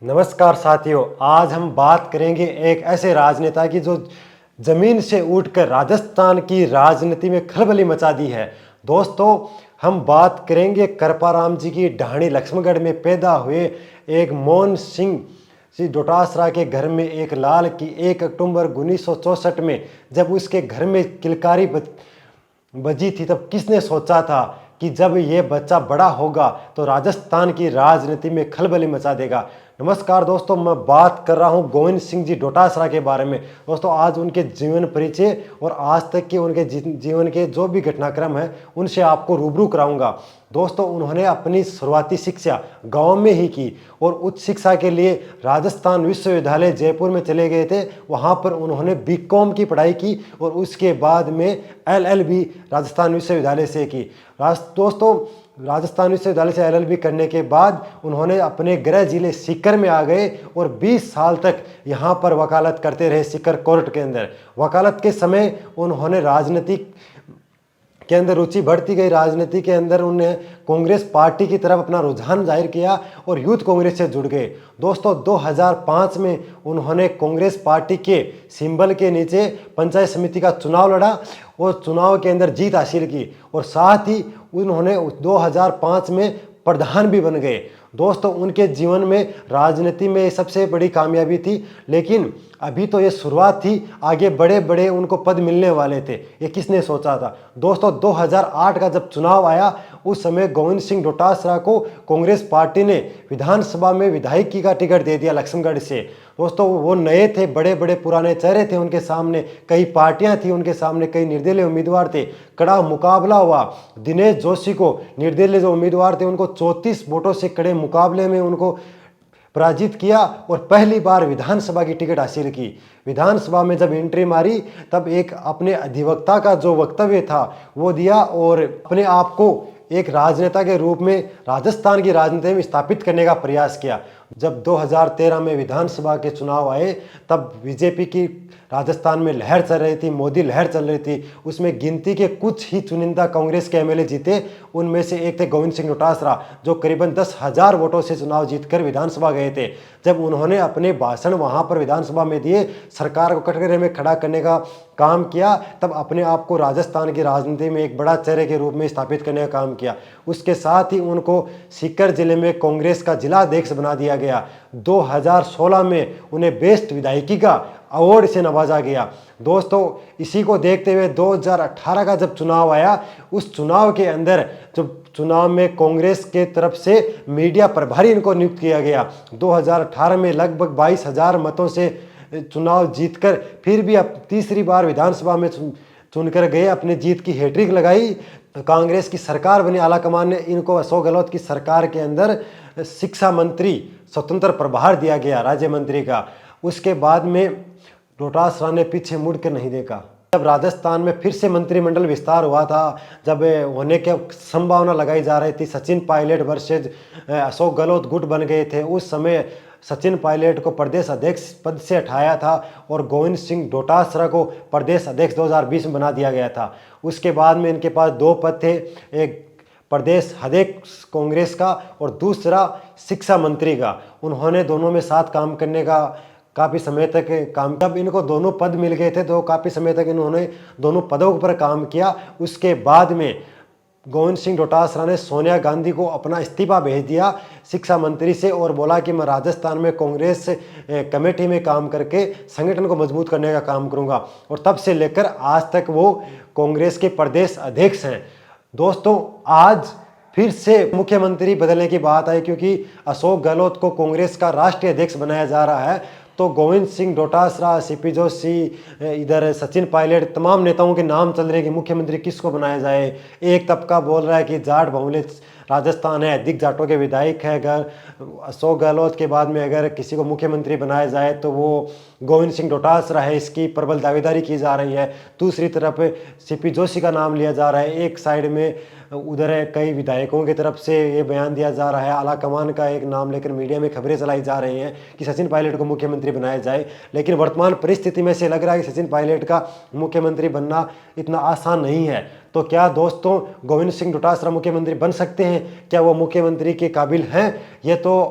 नमस्कार साथियों, आज हम बात करेंगे एक ऐसे राजनेता की जो जमीन से उठकर राजस्थान की राजनीति में खलबली मचा दी है। दोस्तों, हम बात करेंगे कृपाराम जी की ढाणी लक्ष्मणगढ़ में पैदा हुए एक मोहन सिंह जी डोटासरा के घर में एक लाल की 1 अक्टूबर 1964 में जब उसके घर में किलकारी बजी थी, तब किसने सोचा था कि जब ये बच्चा बड़ा होगा तो राजस्थान की राजनीति में खलबली मचा देगा। नमस्कार दोस्तों, मैं बात कर रहा हूं गोविंद सिंह जी डोटासरा के बारे में। दोस्तों, आज उनके जीवन परिचय और आज तक के उनके जीवन के जो भी घटनाक्रम है उनसे आपको रूबरू कराऊंगा। दोस्तों, उन्होंने अपनी शुरुआती शिक्षा गांव में ही की और उच्च शिक्षा के लिए राजस्थान विश्वविद्यालय जयपुर में चले गए थे। वहां पर उन्होंने बीकॉम की पढ़ाई की और उसके बाद में एलएलबी राजस्थान विश्वविद्यालय से की। दोस्तों, राजस्थान विश्वविद्यालय से एलएलबी करने के बाद उन्होंने अपने गृह जिले सीकर में आ गए और 20 साल तक यहाँ पर वकालत करते रहे सीकर कोर्ट के अंदर। वकालत के समय उन्होंने राजनीतिक के अंदर रुचि बढ़ती गई। राजनीति के अंदर उन्हें कांग्रेस पार्टी की तरफ अपना रुझान जाहिर किया और यूथ कांग्रेस से जुड़ गए। दोस्तों, 2005 में उन्होंने कांग्रेस पार्टी के सिंबल के नीचे पंचायत समिति का चुनाव लड़ा और चुनाव के अंदर जीत हासिल की और साथ ही उन्होंने 2005 में प्रधान भी बन गए। दोस्तों, उनके जीवन में राजनीति में सबसे बड़ी कामयाबी थी, लेकिन अभी तो ये शुरुआत थी, आगे बड़े बड़े उनको पद मिलने वाले थे। ये किसने सोचा था। दोस्तों, 2008 का जब चुनाव आया उस समय गोविंद सिंह डोटासरा को कांग्रेस पार्टी ने विधानसभा में विधायकी का टिकट दे दिया लक्ष्मणगढ़ से। दोस्तों, वो नए थे, बड़े बड़े पुराने चेहरे थे उनके सामने, कई पार्टियां थी उनके सामने, कई निर्दलीय उम्मीदवार थे। कड़ा मुकाबला हुआ। दिनेश जोशी को निर्दलीय जो उम्मीदवार थे उनको 34 वोटों से कड़े मुकाबले में उनको पराजित किया और पहली बार विधानसभा की टिकट हासिल की। विधानसभा में जब एंट्री मारी तब एक अपने अधिवक्ता का जो वक्तव्य था वो दिया और अपने आप को एक राजनेता के रूप में राजस्थान की राजनीति में स्थापित करने का प्रयास किया। जब 2013 में विधानसभा के चुनाव आए तब बीजेपी की राजस्थान में लहर चल रही थी, मोदी लहर चल रही थी। उसमें गिनती के कुछ ही चुनिंदा कांग्रेस के एमएलए जीते। उनमें से एक थे गोविंद सिंह डोटासरा, जो करीबन 10,000 वोटों से चुनाव जीतकर विधानसभा गए थे। जब उन्होंने अपने भाषण वहां पर विधानसभा में दिए, सरकार को कटघरे में खड़ा करने का काम किया, तब अपने आप को राजस्थान की राजनीति में एक बड़ा चेहरे के रूप में स्थापित करने का काम किया। उसके साथ ही उनको सीकर जिले में कांग्रेस का जिला अध्यक्ष बना दिया गया। 2016 में उन्हें बेस्ट विधायकी का अवार्ड से नवाजा गया। दोस्तों, इसी को देखते हुए 2018 का जब चुनाव आया, उस चुनाव के अंदर जब चुनाव में कांग्रेस के तरफ से मीडिया प्रभारी इनको नियुक्त किया गया। 2018 में लगभग 22,000 मतों से चुनाव जीतकर फिर भी अब तीसरी बार विधानसभा में चुनकर गए, अपनी जीत की हैट्रिक लगाई। कांग्रेस की सरकार बनी, आलाकमान ने इनको अशोक गहलोत की सरकार के अंदर शिक्षा मंत्री स्वतंत्र प्रभार दिया गया, राज्य मंत्री का। उसके बाद में डोटासरा ने पीछे मुड़ कर नहीं देखा। जब राजस्थान में फिर से मंत्रिमंडल विस्तार हुआ था, जब होने की संभावना लगाई जा रही थी, सचिन पायलट वर्सेज अशोक गहलोत गुट बन गए थे। उस समय सचिन पायलट को प्रदेश अध्यक्ष पद से हटाया था और गोविंद सिंह डोटासरा को प्रदेश अध्यक्ष 2020 में बना दिया गया था। उसके बाद में इनके पास 2 पद थे, एक प्रदेश अध्यक्ष कांग्रेस का और दूसरा शिक्षा मंत्री का। उन्होंने दोनों में साथ काम करने का काफ़ी समय तक काम, जब इनको दोनों पद मिल गए थे तो काफ़ी समय तक इन्होंने दोनों पदों पर काम किया। उसके बाद में गोविंद सिंह डोटासरा ने सोनिया गांधी को अपना इस्तीफा भेज दिया शिक्षा मंत्री से और बोला कि मैं राजस्थान में कांग्रेस कमेटी में काम करके संगठन को मजबूत करने का काम करूंगा। और तब से लेकर आज तक वो कांग्रेस के प्रदेश अध्यक्ष हैं। दोस्तों, आज फिर से मुख्यमंत्री बदलने की बात आई क्योंकि अशोक गहलोत को कांग्रेस का राष्ट्रीय अध्यक्ष बनाया जा रहा है। तो गोविंद सिंह डोटासरा, सीपी जोशी, इधर सचिन पायलट, तमाम नेताओं के नाम चल रहे हैं कि मुख्यमंत्री किसको बनाया जाए। एक तबका बोल रहा है कि जाट बहुल्य राजस्थान है, अधिक जाटों के विधायक है, अगर अशोक गहलोत के बाद में अगर किसी को मुख्यमंत्री बनाया जाए तो वो गोविंद सिंह डोटासरा है, इसकी प्रबल दावेदारी की जा रही है। दूसरी तरफ सीपी जोशी का नाम लिया जा रहा है। एक साइड में उधर कई विधायकों की तरफ से ये बयान दिया जा रहा है, आलाकमान का एक नाम लेकर मीडिया में खबरें चलाई जा रही हैं कि सचिन पायलट को मुख्यमंत्री बनाया जाए। लेकिन वर्तमान परिस्थिति में से लग रहा है कि सचिन पायलट का मुख्यमंत्री बनना इतना आसान नहीं है। तो क्या दोस्तों गोविंद सिंह डोटासरा मुख्यमंत्री बन सकते हैं? क्या वो मुख्यमंत्री के काबिल हैं? ये तो